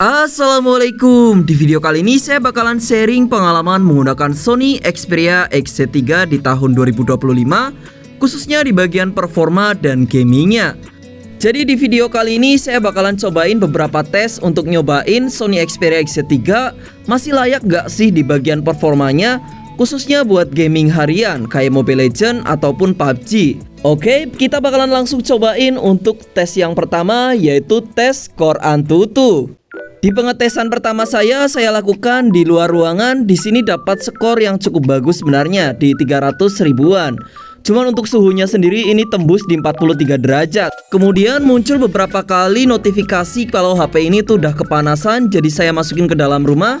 Assalamualaikum. Di video kali ini saya bakalan sharing pengalaman menggunakan Sony Xperia XZ3 di tahun 2025, khususnya di bagian performa dan gamingnya. Jadi di video kali ini saya bakalan cobain beberapa tes untuk nyobain Sony Xperia XZ3 masih layak gak sih di bagian performanya, khususnya buat gaming harian kayak Mobile Legends ataupun PUBG. Oke, kita bakalan langsung cobain untuk tes yang pertama, yaitu tes Core Antutu. Di pengetesan pertama saya lakukan di luar ruangan. Di sini dapat skor yang cukup bagus sebenarnya di 300 ribuan. Cuman untuk suhunya sendiri ini tembus di 43 derajat. Kemudian muncul beberapa kali notifikasi kalau HP ini tuh udah kepanasan. Jadi saya masukin ke dalam rumah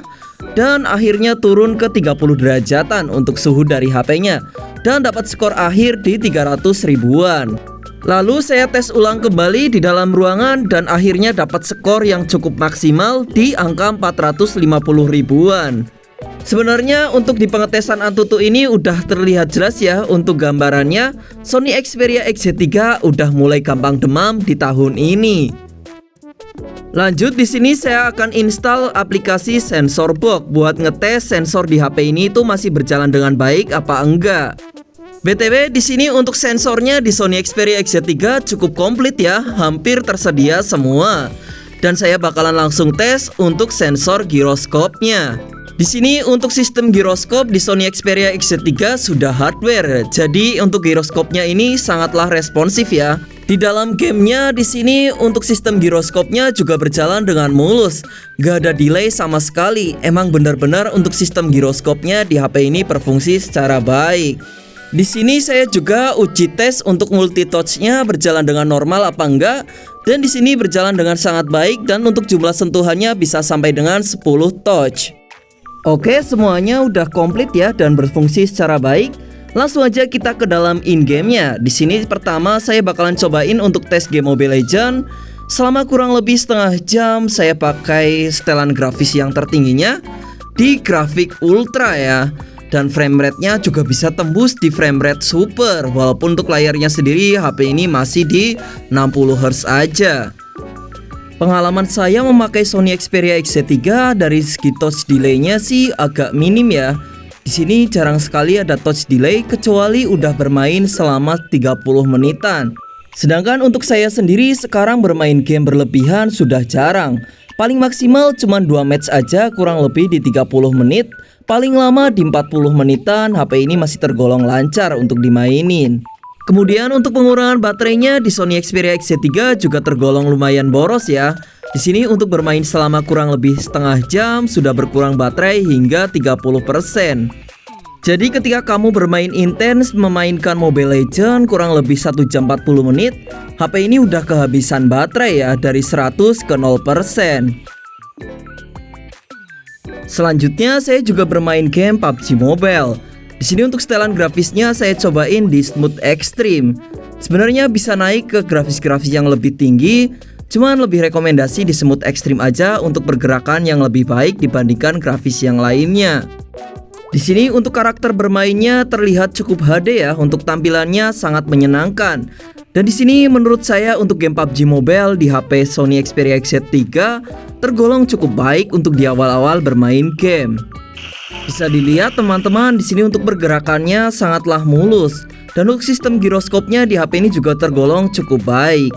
dan akhirnya turun ke 30 derajatan untuk suhu dari HP-nya, dan dapat skor akhir di 300 ribuan. Lalu saya tes ulang kembali di dalam ruangan dan akhirnya dapat skor yang cukup maksimal di angka 450 ribuan. Sebenarnya untuk di pengetesan Antutu ini udah terlihat jelas ya untuk gambarannya. Sony Xperia XZ3 udah mulai gampang demam di tahun ini. Lanjut, di sini saya akan install aplikasi Sensor Box buat ngetes sensor di HP ini itu masih berjalan dengan baik apa enggak. BTW di sini untuk sensornya di Sony Xperia XZ3 cukup komplit ya, hampir tersedia semua. Dan saya bakalan langsung tes untuk sensor giroskopnya. Di sini untuk sistem giroskop di Sony Xperia XZ3 sudah hardware. Jadi untuk giroskopnya ini sangatlah responsif ya. Di dalam gamenya di sini untuk sistem giroskopnya juga berjalan dengan mulus, gak ada delay sama sekali. Emang benar-benar untuk sistem giroskopnya di HP ini berfungsi secara baik. Di sini saya juga uji tes untuk multi touch-nya berjalan dengan normal apa enggak, dan di sini berjalan dengan sangat baik, dan untuk jumlah sentuhannya bisa sampai dengan 10 touch. Oke, semuanya udah komplit ya dan berfungsi secara baik. Langsung aja kita ke dalam in-game-nya. Di sini pertama saya bakalan cobain untuk tes game Mobile Legends. Selama kurang lebih setengah jam saya pakai setelan grafis yang tertingginya di grafik ultra ya. Dan frame rate-nya juga bisa tembus di frame rate super. Walaupun untuk layarnya sendiri HP ini masih di 60 Hz aja. Pengalaman saya memakai Sony Xperia XZ3 dari segi touch delay-nya sih agak minim ya. Di sini jarang sekali ada touch delay kecuali udah bermain selama 30 menitan. Sedangkan untuk saya sendiri sekarang bermain game berlebihan sudah jarang. Paling maksimal cuma 2 match aja, kurang lebih di 30 menit. Paling lama di 40 menitan, HP ini masih tergolong lancar untuk dimainin. Kemudian untuk pengurangan baterainya di Sony Xperia XZ3 juga tergolong lumayan boros ya. Di sini untuk bermain selama kurang lebih setengah jam sudah berkurang baterai hingga 30%. Jadi ketika kamu bermain intens memainkan Mobile Legends kurang lebih 1 jam 40 menit, HP ini udah kehabisan baterai ya, dari 100 ke 0%. Selanjutnya saya juga bermain game PUBG Mobile. Di sini untuk setelan grafisnya saya cobain di Smooth Extreme. Sebenarnya bisa naik ke grafis-grafis yang lebih tinggi, cuman lebih rekomendasi di Smooth Extreme aja untuk pergerakan yang lebih baik dibandingkan grafis yang lainnya. Di sini untuk karakter bermainnya terlihat cukup HD ya, untuk tampilannya sangat menyenangkan. Dan di sini menurut saya untuk game PUBG Mobile di HP Sony Xperia XZ3 tergolong cukup baik untuk di awal-awal bermain game. Bisa dilihat teman-teman, di sini untuk pergerakannya sangatlah mulus, dan untuk sistem giroskopnya di HP ini juga tergolong cukup baik.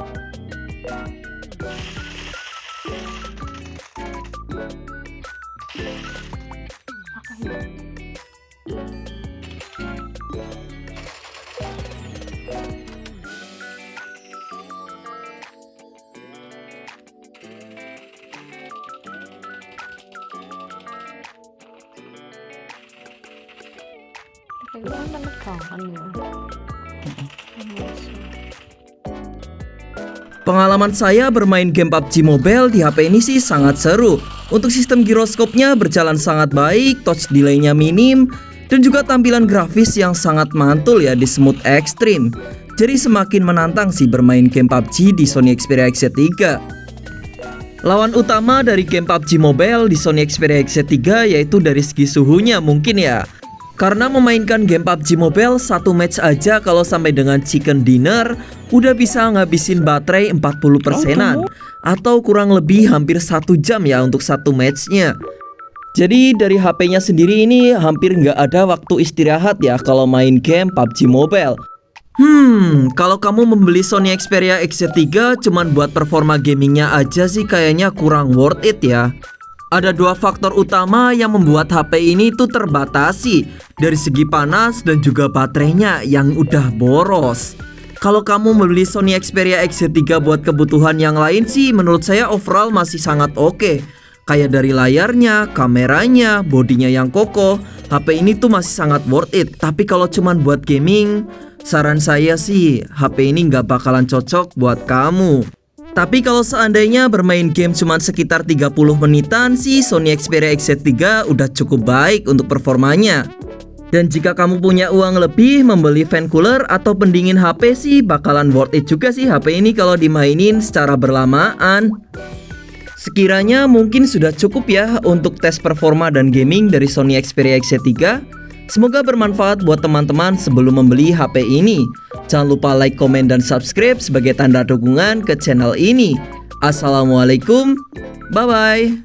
Pengalaman saya bermain game PUBG Mobile di HP ini sih sangat seru. Untuk sistem giroskopnya berjalan sangat baik, touch delay-nya minim, dan juga tampilan grafis yang sangat mantul ya di Smooth Extreme. Jadi semakin menantang sih bermain game PUBG di Sony Xperia XZ3. Lawan utama dari game PUBG Mobile di Sony Xperia XZ3 yaitu dari segi suhunya mungkin ya. Karena memainkan game PUBG Mobile satu match aja kalau sampai dengan chicken dinner udah bisa ngabisin baterai 40%-an atau kurang lebih hampir 1 jam ya untuk satu matchnya. Jadi dari HP-nya sendiri ini hampir nggak ada waktu istirahat ya kalau main game PUBG Mobile. Kalau kamu membeli Sony Xperia XZ3 cuman buat performa gamingnya aja sih kayaknya kurang worth it ya. Ada 2 faktor utama yang membuat HP ini tuh terbatasi dari segi panas dan juga baterainya yang udah boros. Kalau kamu membeli Sony Xperia XZ3 buat kebutuhan yang lain sih menurut saya overall masih sangat oke. Kayak dari layarnya, kameranya, bodinya yang kokoh, HP ini tuh masih sangat worth it. Tapi kalau cuman buat gaming, saran saya sih HP ini nggak bakalan cocok buat kamu. Tapi kalau seandainya bermain game cuma sekitar 30 menitan sih Sony Xperia XZ3 udah cukup baik untuk performanya. Dan jika kamu punya uang lebih membeli fan cooler atau pendingin HP sih bakalan worth it juga sih HP ini kalau dimainin secara berlamaan. Sekiranya mungkin sudah cukup ya untuk tes performa dan gaming dari Sony Xperia XZ3. Semoga bermanfaat buat teman-teman sebelum membeli HP ini. Jangan lupa like, komen, dan subscribe sebagai tanda dukungan ke channel ini. Assalamualaikum, bye-bye.